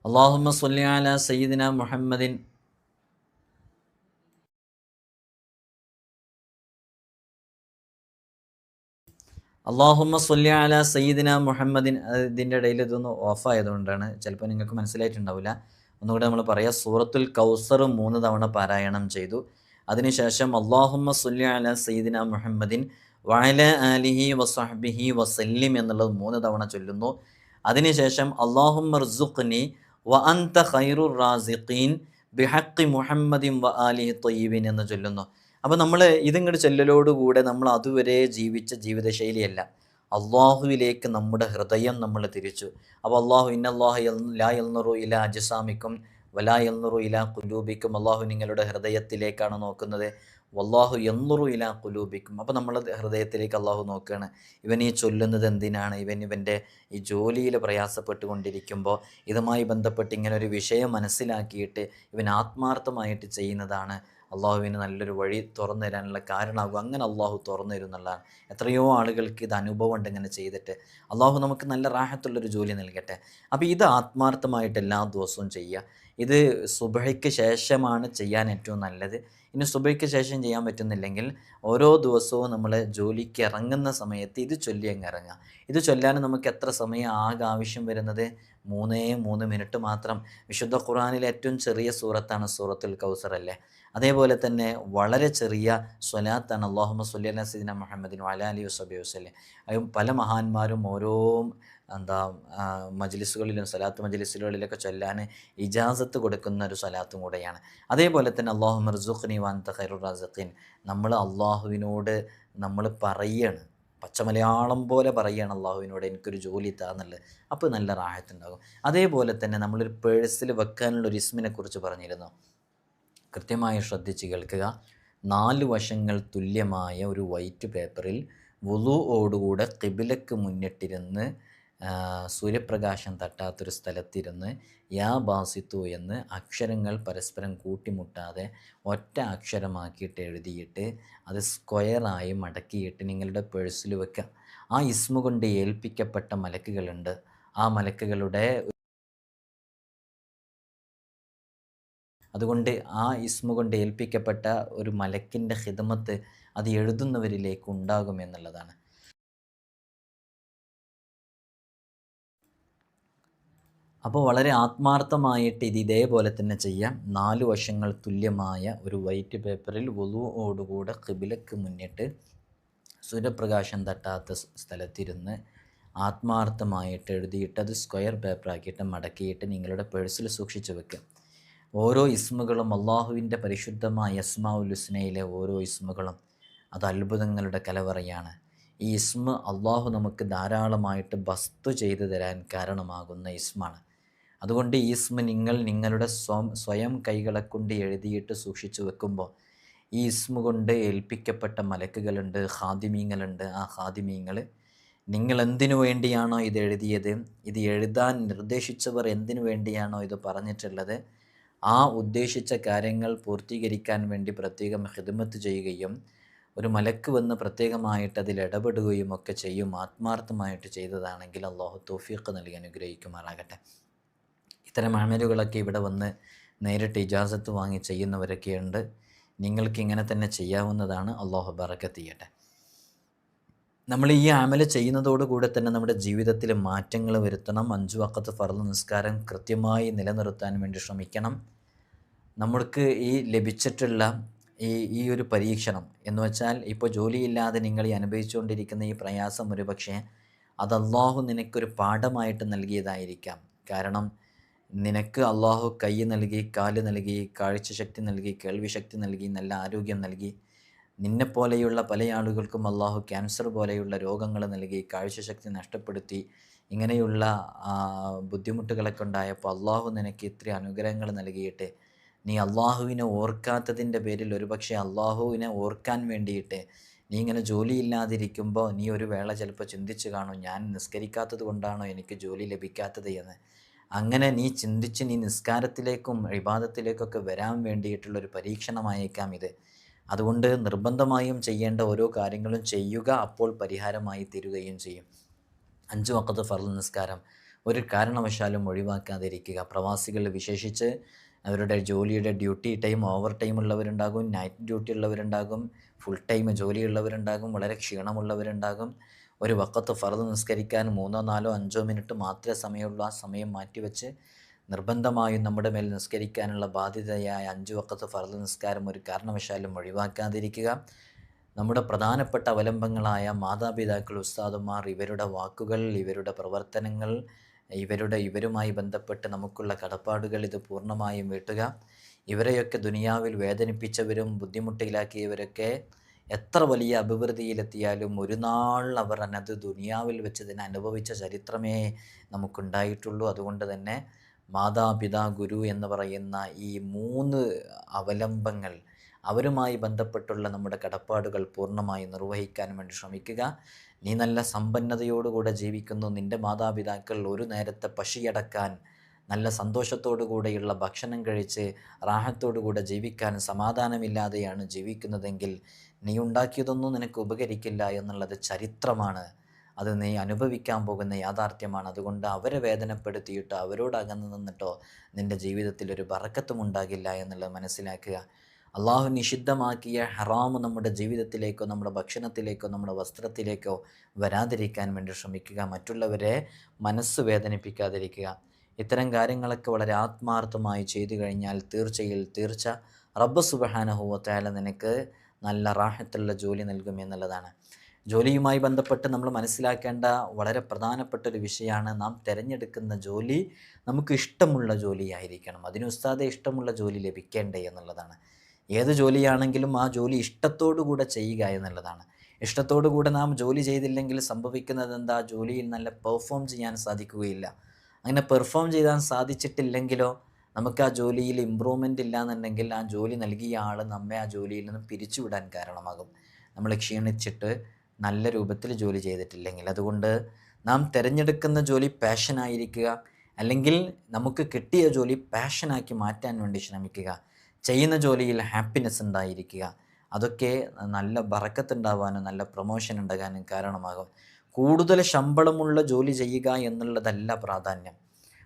അല്ലാഹുമ്മ സ്വല്ലി അലാ സയ്യിദിന മുഹമ്മദിൻ അല്ലാഹുമ്മ സ്വല്ലി അലാ സയ്യിദിന മുഹമ്മദിൻ. ഇതിൻ്റെ ഇടയിൽ ഇതൊന്ന് ഓഫായതുകൊണ്ടാണ്, ചിലപ്പോൾ നിങ്ങൾക്ക് മനസ്സിലായിട്ടുണ്ടാവില്ല. ഒന്നുകൂടെ നമ്മൾ പറയാം. സൂറത്തുൽ കൗസർ 3 തവണ പാരായണം ചെയ്തു. അതിനുശേഷം അല്ലാഹുമ്മ സ്വല്ലി അലാ സയ്യിദിന മുഹമ്മദിൻ വഅല ആലിഹി വസഹ്ബിഹി വസല്ലിം എന്നുള്ളത് 3 തവണ ചൊല്ലുന്നു. അതിനുശേഷം അല്ലാഹുമ്മ ർസുഖ്നി വ അൻത ഖൈറുർ റാസിഖീൻ ബിഹഖി മുഹമ്മദിൻ വ ആലിഹി ത്വയ്യിബീൻ എന്ന് ചൊല്ലുന്നു. അപ്പോൾ നമ്മൾ ഇതിങ്ങോട്ട് ചെല്ലലോടുകൂടെ നമ്മൾ അതുവരെ ജീവിച്ച ജീവിതശൈലിയല്ല, അള്ളാഹുവിലേക്ക് നമ്മുടെ ഹൃദയം നമ്മൾ തിരിച്ചു. അപ്പോൾ അള്ളാഹു ഇന്നല്ലാഹ ലാ യൻദുറു ഇലാ അജ്സാമിക്കും വലാ യൻദുറു ഇലാ ഖുലൂബിക്കും, അള്ളാഹു നിങ്ങളുടെ ഹൃദയത്തിലേക്കാണ് നോക്കുന്നത്. വല്ലാഹു യൻദുറു ഇലാ ഖുലൂബിക്കും. അപ്പോൾ നമ്മൾ ഹൃദയത്തിലേക്ക് അള്ളാഹു നോക്കുകയാണ്. ഇവൻ ഈ ചൊല്ലുന്നത് എന്തിനാണ്? ഇവൻ്റെ ഈ ജോലിയിൽ പ്രയാസപ്പെട്ടുകൊണ്ടിരിക്കുമ്പോൾ ഇതുമായി ബന്ധപ്പെട്ട് ഇങ്ങനെ ഒരു വിഷയം മനസ്സിലാക്കിയിട്ട് ഇവൻ ആത്മാർത്ഥമായിട്ട് ചെയ്യുന്നതാണ്. അള്ളാഹുവിന് നല്ലൊരു വഴി തുറന്നു തരാനുള്ള കാരണമാകും. അങ്ങനെ അള്ളാഹു തുറന്നു തരും എന്നുള്ളതാണ്. എത്രയോ ആളുകൾക്ക് ഇത് അനുഭവം ഉണ്ട് ഇങ്ങനെ ചെയ്തിട്ട്. അള്ളാഹു നമുക്ക് നല്ല റാഹത്തുള്ളൊരു ജോലി നൽകട്ടെ. അപ്പോൾ ഇത് ആത്മാർത്ഥമായിട്ട് എല്ലാ ദിവസവും ചെയ്യുക. ഇത് സുബഹയ്ക്ക് ശേഷമാണ് ചെയ്യാൻ ഏറ്റവും നല്ലത്. ഇനി സുബഹയ്ക്ക് ശേഷം ചെയ്യാൻ പറ്റുന്നില്ലെങ്കിൽ ഓരോ ദിവസവും നമ്മൾ ജോലിക്ക് ഇറങ്ങുന്ന സമയത്ത് ഇത് ചൊല്ലി അങ്ങ് ഇറങ്ങുക. ഇത് ചൊല്ലാൻ നമുക്ക് എത്ര സമയം ആകെ ആവശ്യം വരുന്നത്? 3 മിനിറ്റ് മാത്രം. വിശുദ്ധ ഖുർആനിലെ ഏറ്റവും ചെറിയ സൂറത്താണ് സൂറത്തുൽ കൗസർ അല്ലേ? അതേപോലെ തന്നെ വളരെ ചെറിയ സ്വലാത്താണ് അല്ലാഹുമ്മ സ്വല്ലി അലാ സയ്യിദിന മുഹമ്മദിൻ വഅലാ ആലിഹി വസഹ്ബിഹി വസല്ലം. അതും പല മഹാന്മാരും ഓരോ മജ്ലിസുകളിലും സ്വലാത്ത് മജ്ലിസുകളിലൊക്കെ ചൊല്ലാൻ ഇജാസത്ത് കൊടുക്കുന്ന ഒരു സ്വലാത്തും കൂടെയാണ്. അതേപോലെ തന്നെ അല്ലാഹുമ്മ ർസുഖ്നി വ അൻത ഖൈറുർ റാസിഖീൻ, നമ്മൾ അള്ളാഹുവിനോട് നമ്മൾ പറയാണ്, പച്ചമലയാളം പോലെ പറയുകയാണ് അള്ളാഹുവിനോട് എനിക്കൊരു ജോലി താന്നുള്ളത്. അപ്പോൾ നല്ല റാഹത്തുണ്ടാകും. അതേപോലെ തന്നെ നമ്മളൊരു പേഴ്സിൽ വെക്കാനുള്ള ഒരു ഇസ്മിനെ കുറിച്ച് പറഞ്ഞിരുന്നു. കൃത്യമായി ശ്രദ്ധിച്ച് കേൾക്കുക. 4 വശങ്ങൾ തുല്യമായ ഒരു വൈറ്റ് പേപ്പറിൽ വുളുഓടുകൂടെ ഖിബിലക്ക് മുന്നിട്ടിരുന്ന് സൂര്യപ്രകാശം തട്ടാത്തൊരു സ്ഥലത്തിരുന്ന് യാ ബാസിത്തു എന്ന് അക്ഷരങ്ങൾ പരസ്പരം കൂട്ടിമുട്ടാതെ ഒറ്റ അക്ഷരമാക്കിയിട്ട് എഴുതിയിട്ട് അത് സ്ക്വയറായി മടക്കിയിട്ട് നിങ്ങളുടെ പേഴ്സിൽ വെക്കുക. ആ ഇസ്മു കൊണ്ട് ഏൽപ്പിക്കപ്പെട്ട മലക്കുകളുണ്ട്. ആ മലക്കുകളുടെ അതുകൊണ്ട് ആ ഇസ്മു കൊണ്ട് ഏൽപ്പിക്കപ്പെട്ട ഒരു മലക്കിൻ്റെ ഖിദ്മത്ത് അത് എഴുതുന്നവരിലേക്ക് ഉണ്ടാകുമെന്നുള്ളതാണ്. അപ്പോൾ വളരെ ആത്മാർത്ഥമായിട്ട് ഇത് ഇതേപോലെ തന്നെ ചെയ്യാം. 4 വശങ്ങൾ തുല്യമായ ഒരു വൈറ്റ് പേപ്പറിൽ വുളുഓടുകൂടെ ഖിബിലക്ക് മുന്നിട്ട് സൂര്യപ്രകാശം തട്ടാത്ത സ്ഥലത്തിരുന്ന് ആത്മാർത്ഥമായിട്ട് എഴുതിയിട്ട് അത് സ്ക്വയർ പേപ്പറാക്കിയിട്ട് മടക്കിയിട്ട് നിങ്ങളുടെ പേഴ്സിൽ സൂക്ഷിച്ചു വെക്കുക. ഓരോ ഇസ്മുകളും അള്ളാഹുവിൻ്റെ പരിശുദ്ധമായ അസ്മാഉൽ ഹുസ്നയിലെ ഓരോ ഇസ്മുകളും അത് അത്ഭുതങ്ങളുടെ കലവറയാണ്. ഈ ഇസ്മ അള്ളാഹു നമുക്ക് ധാരാളമായിട്ട് ബസ്തു ചെയ്തു തരാൻ കാരണമാകുന്ന ഇസ്മാണ്. അതുകൊണ്ട് ഈ ഇസ്മ നിങ്ങൾ നിങ്ങളുടെ സ്വയം കൈകളെ കൊണ്ട് എഴുതിയിട്ട് സൂക്ഷിച്ചു വെക്കുമ്പോൾ ഈ ഇസ്മ കൊണ്ട് ഏൽപ്പിക്കപ്പെട്ട മലക്കുകളുണ്ട്, ഖാദിമീങ്ങളുണ്ട്. ആ ഖാദിമീങ്ങൾ നിങ്ങൾ എന്തിനു വേണ്ടിയാണോ ഇത് എഴുതിയത്, ഇത് എഴുതാൻ നിർദ്ദേശിച്ചവർ എന്തിനു വേണ്ടിയാണോ ഇത് പറഞ്ഞിട്ടുള്ളത്, ആ ഉദ്ദേശിച്ച കാര്യങ്ങൾ പൂർത്തീകരിക്കാൻ വേണ്ടി പ്രത്യേകം ഖിദ്മത്ത് ചെയ്യുകയും ഒരു മലക്ക് വന്ന് പ്രത്യേകമായിട്ട് അതിൽ ഇടപെടുകയും ഒക്കെ ചെയ്യും. ആത്മാർത്ഥമായിട്ട് ചെയ്തതാണെങ്കിൽ അള്ളാഹു തൗഫീഖ് നൽകി അനുഗ്രഹിക്കുമാറാകട്ടെ. ഇത്തരം അമലുകളൊക്കെ ഇവിടെ വന്ന് നേരിട്ട് ഇജാസത്ത് വാങ്ങി ചെയ്യുന്നവരൊക്കെയുണ്ട്. നിങ്ങൾക്ക് ഇങ്ങനെ തന്നെ ചെയ്യാവുന്നതാണ്. അള്ളാഹു ബറക്കത്ത് ചെയ്യട്ടെ. നമ്മൾ ഈ അമല് ചെയ്യുന്നതോടുകൂടെ തന്നെ നമ്മുടെ ജീവിതത്തിൽ മാറ്റങ്ങൾ വരുത്തണം. 5 വഖത്ത് ഫർള് നിസ്കാരം കൃത്യമായി നിലനിർത്താൻ വേണ്ടി ശ്രമിക്കണം. നമ്മൾക്ക് ഈ ലഭിച്ചിട്ടുള്ള ഈ ഒരു പരീക്ഷണം എന്ന് വെച്ചാൽ, ഇപ്പോൾ ജോലിയില്ലാതെ നിങ്ങൾ ഈ അനുഭവിച്ചുകൊണ്ടിരിക്കുന്ന ഈ പ്രയാസം ഒരു പക്ഷേ അത് അള്ളാഹു നിനക്കൊരു പാഠമായിട്ട് നൽകിയതായിരിക്കാം. കാരണം നിനക്ക് അള്ളാഹു കൈ നൽകി, കാല് നൽകി, കാഴ്ചശക്തി നൽകി, കേൾവി ശക്തി നൽകി, നല്ല ആരോഗ്യം നൽകി. നിന്നെപ്പോലെയുള്ള പല ആളുകൾക്കും അള്ളാഹു ക്യാൻസർ പോലെയുള്ള രോഗങ്ങൾ നൽകി, കാഴ്ചശക്തി നഷ്ടപ്പെടുത്തി. ഇങ്ങനെയുള്ള ബുദ്ധിമുട്ടുകളൊക്കെ ഉണ്ടായപ്പോൾ അള്ളാഹു നിനക്ക് ഇത്രയും അനുഗ്രഹങ്ങൾ നൽകിയിട്ട് നീ അള്ളാഹുവിനെ ഓർക്കാത്തതിൻ്റെ പേരിൽ ഒരുപക്ഷെ അള്ളാഹുവിനെ ഓർക്കാൻ വേണ്ടിയിട്ട് നീ ഇങ്ങനെ ജോലിയില്ലാതിരിക്കുമ്പോൾ നീ ഒരു വേള ചിലപ്പോൾ ചിന്തിച്ച് കാണും, ഞാൻ നിസ്കരിക്കാത്തത് കൊണ്ടാണോ എനിക്ക് ജോലി ലഭിക്കാത്തത് എന്ന്. അങ്ങനെ നീ ചിന്തിച്ച് നീ നിസ്കാരത്തിലേക്കും ഇബാദത്തിലേക്കൊക്കെ വരാൻ വേണ്ടിയിട്ടുള്ളൊരു പരീക്ഷണമായേക്കാം ഇത്. അതുകൊണ്ട് നിർബന്ധമായും ചെയ്യേണ്ട ഓരോ കാര്യങ്ങളും ചെയ്യുക, അപ്പോൾ പരിഹാരമായി തീരുകയും ചെയ്യും. 5 വഖത്ത് ഫർള് നിസ്കാരം ഒരു കാരണവശാലും ഒഴിവാക്കാതിരിക്കുക. പ്രവാസികൾ വിശേഷിച്ച് അവരുടെ ജോലിയുടെ ഡ്യൂട്ടി ടൈം, ഓവർ ടൈം ഉള്ളവരുണ്ടാകും, നൈറ്റ് ഡ്യൂട്ടി ഉള്ളവരുണ്ടാകും, ഫുൾ ടൈം ജോലിയുള്ളവരുണ്ടാകും, വളരെ ക്ഷീണമുള്ളവരുണ്ടാകും. ഒരു വഖത്ത് ഫർള് നിസ്കരിക്കാൻ 3, 4, 5 മിനിറ്റ് മാത്രമേ സമയമുള്ളൂ. ആ സമയം മാറ്റിവെച്ച് നിർബന്ധമായും നമ്മുടെ മേൽ നിസ്കരിക്കാനുള്ള ബാധ്യതയായ 5 വഖത്ത് ഫർള് നിസ്കാരം ഒരു കാരണവശാലും ഒഴിവാക്കാതിരിക്കുക. നമ്മുടെ പ്രധാനപ്പെട്ട അവലംബങ്ങളായ മാതാപിതാക്കൾ, ഉസ്താദുമാർ, ഇവരുടെ വാക്കുകൾ, ഇവരുടെ പ്രവർത്തനങ്ങൾ, ഇവരുമായി ബന്ധപ്പെട്ട് നമുക്കുള്ള കടപ്പാടുകൾ ഇത് പൂർണ്ണമായും വീട്ടുക. ഇവരെയൊക്കെ ദുനിയാവിൽ വേദനിപ്പിച്ചവരും ബുദ്ധിമുട്ടിലാക്കിയവരൊക്കെ എത്ര വലിയ അഭിവൃദ്ധിയിലെത്തിയാലും ഒരു നാൾ അവർ അത് ദുനിയാവിൽ വെച്ച് തന്നെ അനുഭവിച്ച ചരിത്രമേ നമുക്കുണ്ടായിട്ടുള്ളൂ. അതുകൊണ്ട് തന്നെ മാതാപിതാ ഗുരു എന്ന് പറയുന്ന ഈ 3 അവലംബങ്ങൾ, അവരുമായി ബന്ധപ്പെട്ടുള്ള നമ്മുടെ കടപ്പാടുകൾ പൂർണ്ണമായി നിർവഹിക്കാൻ വേണ്ടി ശ്രമിക്കുക. നീ നല്ല സമ്പന്നതയോടുകൂടെ ജീവിക്കുന്നു, നിൻ്റെ മാതാപിതാക്കൾ ഒരു നേരത്തെ പശിയടക്കാൻ നല്ല സന്തോഷത്തോടു കൂടെയുള്ള ഭക്ഷണം കഴിച്ച് റാഹത്തോടുകൂടെ ജീവിക്കാൻ സമാധാനമില്ലാതെയാണ് ജീവിക്കുന്നതെങ്കിൽ നീ ഉണ്ടാക്കിയതൊന്നും നിനക്ക് ഉപകരിക്കില്ല എന്നുള്ളത് ചരിത്രമാണ്. അത് നീ അനുഭവിക്കാൻ പോകുന്ന യാഥാർത്ഥ്യമാണ്. അതുകൊണ്ട് അവരെ വേദനപ്പെടുത്തിയിട്ടോ അവരോട് അകന്നു നിന്നിട്ടോ നിൻ്റെ ജീവിതത്തിൽ ഒരു ബറക്കത്തും ഉണ്ടാകില്ല എന്നുള്ളത് മനസ്സിലാക്കുക. അള്ളാഹു നിഷിദ്ധമാക്കിയ ഹറാമ് നമ്മുടെ ജീവിതത്തിലേക്കോ നമ്മുടെ ഭക്ഷണത്തിലേക്കോ നമ്മുടെ വസ്ത്രത്തിലേക്കോ വരാതിരിക്കാൻ വേണ്ടി ശ്രമിക്കുക. മറ്റുള്ളവരെ മനസ്സ് വേദനിപ്പിക്കാതിരിക്കുക. ഇത്തരം കാര്യങ്ങളൊക്കെ വളരെ ആത്മാർത്ഥമായി ചെയ്തു കഴിഞ്ഞാൽ തീർച്ച റബ്ബ് സുബ്ഹാനഹു വ തആല നിനക്ക് നല്ല റാഹത്തുള്ള ജോലി നൽകും എന്നുള്ളതാണ്. ജോലിയുമായി ബന്ധപ്പെട്ട് നമ്മൾ മനസ്സിലാക്കേണ്ട വളരെ പ്രധാനപ്പെട്ട ഒരു വിഷയമാണ്, നാം തിരഞ്ഞെടുക്കുന്ന ജോലി നമുക്ക് ഇഷ്ടമുള്ള ജോലിയായിരിക്കണം. അതിന് ഉസ്താദെ ഇഷ്ടമുള്ള ജോലി ലഭിക്കേണ്ടേ എന്നുള്ളതാണ്. ഏത് ജോലിയാണെങ്കിലും ആ ജോലി ഇഷ്ടത്തോടുകൂടെ ചെയ്യുക എന്നുള്ളതാണ്. ഇഷ്ടത്തോടുകൂടെ നാം ജോലി ചെയ്തില്ലെങ്കിൽ സംഭവിക്കുന്നത് എന്താ, ജോലിയിൽ നല്ല പെർഫോം ചെയ്യാൻ സാധിക്കുകയില്ല. അങ്ങനെ പെർഫോം ചെയ്യാൻ സാധിച്ചിട്ടില്ലെങ്കിലോ നമുക്ക് ആ ജോലിയിൽ ഇമ്പ്രൂവ്മെൻ്റ് ഇല്ല എന്നുണ്ടെങ്കിൽ ആ ജോലി നൽകിയ ആൾ നമ്മെ ആ ജോലിയിൽ നിന്ന് പിരിച്ചുവിടാൻ കാരണമാകും, നമ്മൾ ക്ഷീണിച്ചിട്ട് നല്ല രൂപത്തിൽ ജോലി ചെയ്തിട്ടില്ലെങ്കിൽ. അതുകൊണ്ട് നാം തിരഞ്ഞെടുക്കുന്ന ജോലി പാഷനായിരിക്കുക, അല്ലെങ്കിൽ നമുക്ക് കിട്ടിയ ജോലി പാഷനാക്കി മാറ്റാൻ വേണ്ടി ശ്രമിക്കുക. ചെയ്യുന്ന ജോലിയിൽ ഹാപ്പിനെസ് ഉണ്ടായിരിക്കുക. അതൊക്കെ നല്ല ബറക്കത്ത് ഉണ്ടാവാനും നല്ല പ്രൊമോഷൻ ഉണ്ടാകാനും കാരണമാകും. കൂടുതൽ ശമ്പളമുള്ള ജോലി ചെയ്യുക എന്നുള്ളതല്ല പ്രാധാന്യം.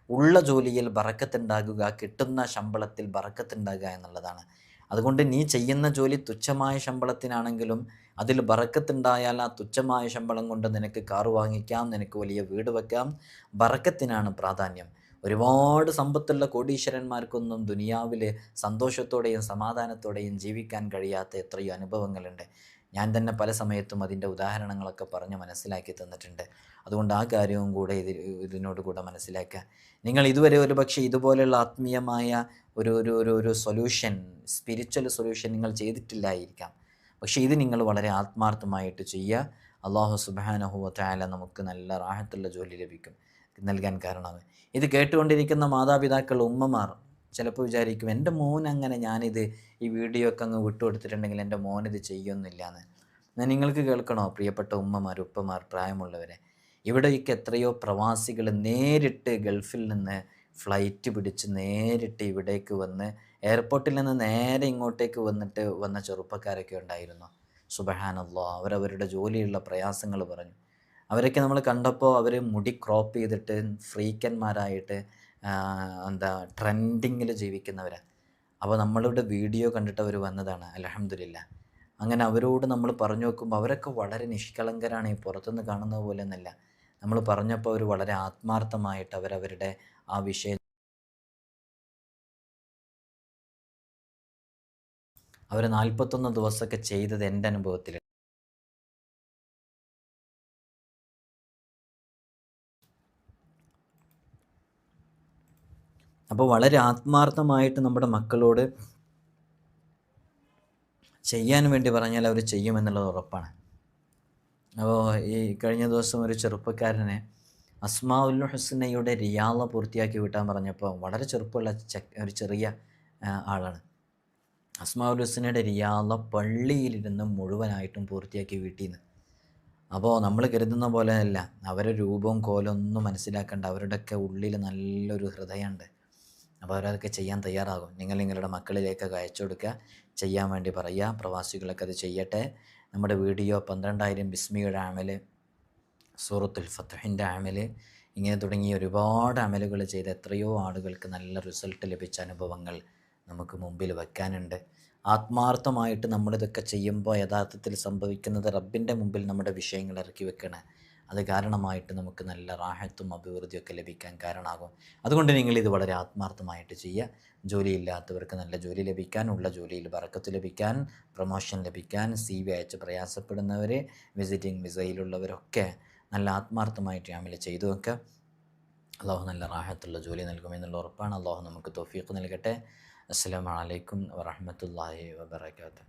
ഉള്ള ജോലിയിൽ ബറക്കത്തുണ്ടാകുക, കിട്ടുന്ന ശമ്പളത്തിൽ ബറക്കത്തുണ്ടാകുക എന്നുള്ളതാണ്. അതുകൊണ്ട് നീ ചെയ്യുന്ന ജോലി തുച്ഛമായ ശമ്പളത്തിനാണെങ്കിലും അതിൽ ബറക്കത്തുണ്ടായാൽ ആ തുച്ഛമായ ശമ്പളം കൊണ്ട് നിനക്ക് കാറ് വാങ്ങിക്കാം, നിനക്ക് വലിയ വീട് വെക്കാം. ബറക്കത്തിനാണ് പ്രാധാന്യം. ഒരുപാട് സമ്പത്തുള്ള കോടീശ്വരന്മാർക്കൊന്നും ദുനിയാവിൽ സന്തോഷത്തോടെയും സമാധാനത്തോടെയും ജീവിക്കാൻ കഴിയാത്ത എത്രയോ അനുഭവങ്ങളുണ്ട്. ഞാൻ തന്നെ പല സമയത്തും അതിൻ്റെ ഉദാഹരണങ്ങളൊക്കെ പറഞ്ഞ് മനസ്സിലാക്കി തന്നിട്ടുണ്ട്. അതുകൊണ്ട് ആ കാര്യവും കൂടെ ഇതിനോട് കൂടെ മനസ്സിലാക്കുക. നിങ്ങൾ ഇതുവരെ ഒരുപക്ഷെ ഇതുപോലെയുള്ള ആത്മീയമായ ഒരു സൊല്യൂഷൻ, സ്പിരിച്വൽ സൊല്യൂഷൻ നിങ്ങൾ ചെയ്തിട്ടില്ലായിരിക്കാം. പക്ഷേ ഇത് നിങ്ങൾ വളരെ ആത്മാർത്ഥമായിട്ട് ചെയ്യുക. അള്ളാഹു സുബ്ഹാനഹു വ തആല നമുക്ക് നല്ല റാഹത്തുള്ള ജോലി നൽകാൻ കാരണമാകും. ഇത് കേട്ടുകൊണ്ടിരിക്കുന്ന മാതാപിതാക്കൾ, ഉമ്മമാർ ചിലപ്പോൾ വിചാരിക്കും, എൻ്റെ മോൻ അങ്ങനെ ഞാനിത് ഈ വീഡിയോ ഒക്കെ അങ്ങ് വിട്ടുകൊടുത്തിട്ടുണ്ടെങ്കിൽ എൻ്റെ മോനിത് ചെയ്യുന്നില്ല എന്ന്. എന്നാൽ നിങ്ങൾക്ക് കേൾക്കണോ പ്രിയപ്പെട്ട ഉമ്മമാർ, ഉപ്പമാർ, പ്രായമുള്ളവരെ, ഇവിടേക്ക് എത്രയോ പ്രവാസികൾ നേരിട്ട് ഗൾഫിൽ നിന്ന് ഫ്ലൈറ്റ് പിടിച്ച് നേരിട്ട് ഇവിടേക്ക് വന്ന് എയർപോർട്ടിൽ നിന്ന് നേരെ ഇങ്ങോട്ടേക്ക് വന്ന ചെറുപ്പക്കാരൊക്കെ ഉണ്ടായിരുന്നു. സുബ്ഹാനല്ലാഹ്, അവരവരുടെ ജോലിയുള്ള പ്രയാസങ്ങൾ പറഞ്ഞു. അവരൊക്കെ നമ്മൾ കണ്ടപ്പോൾ അവർ മുടി ക്രോപ്പ് ചെയ്തിട്ട് ഫ്രീക്കന്മാരായിട്ട് ട്രെൻഡിങ്ങിൽ ജീവിക്കുന്നവരാണ്. അപ്പോൾ നമ്മളുടെ വീഡിയോ കണ്ടിട്ട് അവർ വന്നതാണ്. അൽഹംദുലില്ലാ. അങ്ങനെ അവരോട് നമ്മൾ പറഞ്ഞു നോക്കുമ്പോൾ അവരൊക്കെ വളരെ നിഷ്കളങ്കരാണ്. ഈ പുറത്തുനിന്ന് കാണുന്നത് പോലെ ഒന്നല്ല. നമ്മൾ പറഞ്ഞപ്പോൾ അവർ വളരെ ആത്മാർത്ഥമായിട്ട് അവരവരുടെ ആ വിഷയം അവർ 41 ദിവസമൊക്കെ ചെയ്തത് എൻ്റെ അനുഭവത്തിൽ. അപ്പോൾ വളരെ ആത്മാർത്ഥമായിട്ട് നമ്മുടെ മക്കളോട് ചെയ്യാൻ വേണ്ടി പറഞ്ഞാൽ അവർ ചെയ്യുമെന്നുള്ളത് ഉറപ്പാണ്. അപ്പോൾ ഈ കഴിഞ്ഞ ദിവസം ഒരു ചെറുപ്പക്കാരനെ അസ്മാഉൽ ഹുസ്നയുടെ റിയാള പൂർത്തിയാക്കി വിട്ടാൻ പറഞ്ഞപ്പോൾ, വളരെ ചെറുപ്പമുള്ള ഒരു ചെറിയ ആളാണ്. അസ്മാഉൽ ഹുസ്നയുടെ റിയാള പള്ളിയിലിരുന്ന് മുഴുവനായിട്ടും പൂർത്തിയാക്കി വീട്ടിൽ. അപ്പോൾ നമ്മൾ കരുതുന്ന പോലെ അല്ല. അവരുടെ രൂപവും കോലമൊന്നും മനസ്സിലാക്കേണ്ട. അവരുടെയൊക്കെ ഉള്ളിൽ നല്ലൊരു ഹൃദയമുണ്ട്. അപ്പോൾ അവരതൊക്കെ ചെയ്യാൻ തയ്യാറാകും. നിങ്ങളുടെ മക്കളിലേക്കൊക്കെ അയച്ചു കൊടുക്കുക, ചെയ്യാൻ വേണ്ടി പറയുക. പ്രവാസികളൊക്കെ അത് ചെയ്യട്ടെ. നമ്മുടെ വീഡിയോ 12,000 ബിസ്മിയുടെ അമൽ, സൂറത്തുൽ ഫത്ഹിൻ്റെ അമൽ, ഇങ്ങനെ തുടങ്ങി ഒരുപാട് അമലുകൾ ചെയ്ത് എത്രയോ ആളുകൾക്ക് നല്ല റിസൾട്ട് ലഭിച്ച അനുഭവങ്ങൾ നമുക്ക് മുമ്പിൽ വയ്ക്കാനുണ്ട്. ആത്മാർത്ഥമായിട്ട് നമ്മളിതൊക്കെ ചെയ്യുമ്പോൾ യഥാർത്ഥത്തിൽ സംഭവിക്കുന്നത് റബ്ബിൻ്റെ മുമ്പിൽ നമ്മുടെ വിഷയങ്ങൾ ഇറക്കി വെക്കണേ. അത് കാരണമായിട്ട് നമുക്ക് നല്ല റാഹത്തും അഭിവൃദ്ധിയൊക്കെ ലഭിക്കാൻ കാരണമാകും. അതുകൊണ്ട് നിങ്ങളിത് വളരെ ആത്മാർത്ഥമായിട്ട് ചെയ്യുക. ജോലിയില്ലാത്തവർക്ക് നല്ല ജോലി ലഭിക്കാൻ, ഉള്ള ജോലിയിൽ ബറക്കത്ത് ലഭിക്കാൻ, പ്രൊമോഷൻ ലഭിക്കാൻ, CV അയച്ച് പ്രയാസപ്പെടുന്നവർ, വിസിറ്റിംഗ് വിസയിലുള്ളവരൊക്കെ നല്ല ആത്മാർത്ഥമായിട്ട് അമൽ ചെയ്തു വെക്കുക. അള്ളാഹു നല്ല റാഹത്തുള്ള ജോലി നൽകുമെന്നുള്ള ഉറപ്പാണ്. അള്ളാഹു നമുക്ക് തൗഫീഖ് നൽകട്ടെ. അസ്സലാമു അലൈക്കും വറഹ്മത്തുള്ളാഹി വബറകാതുഹു.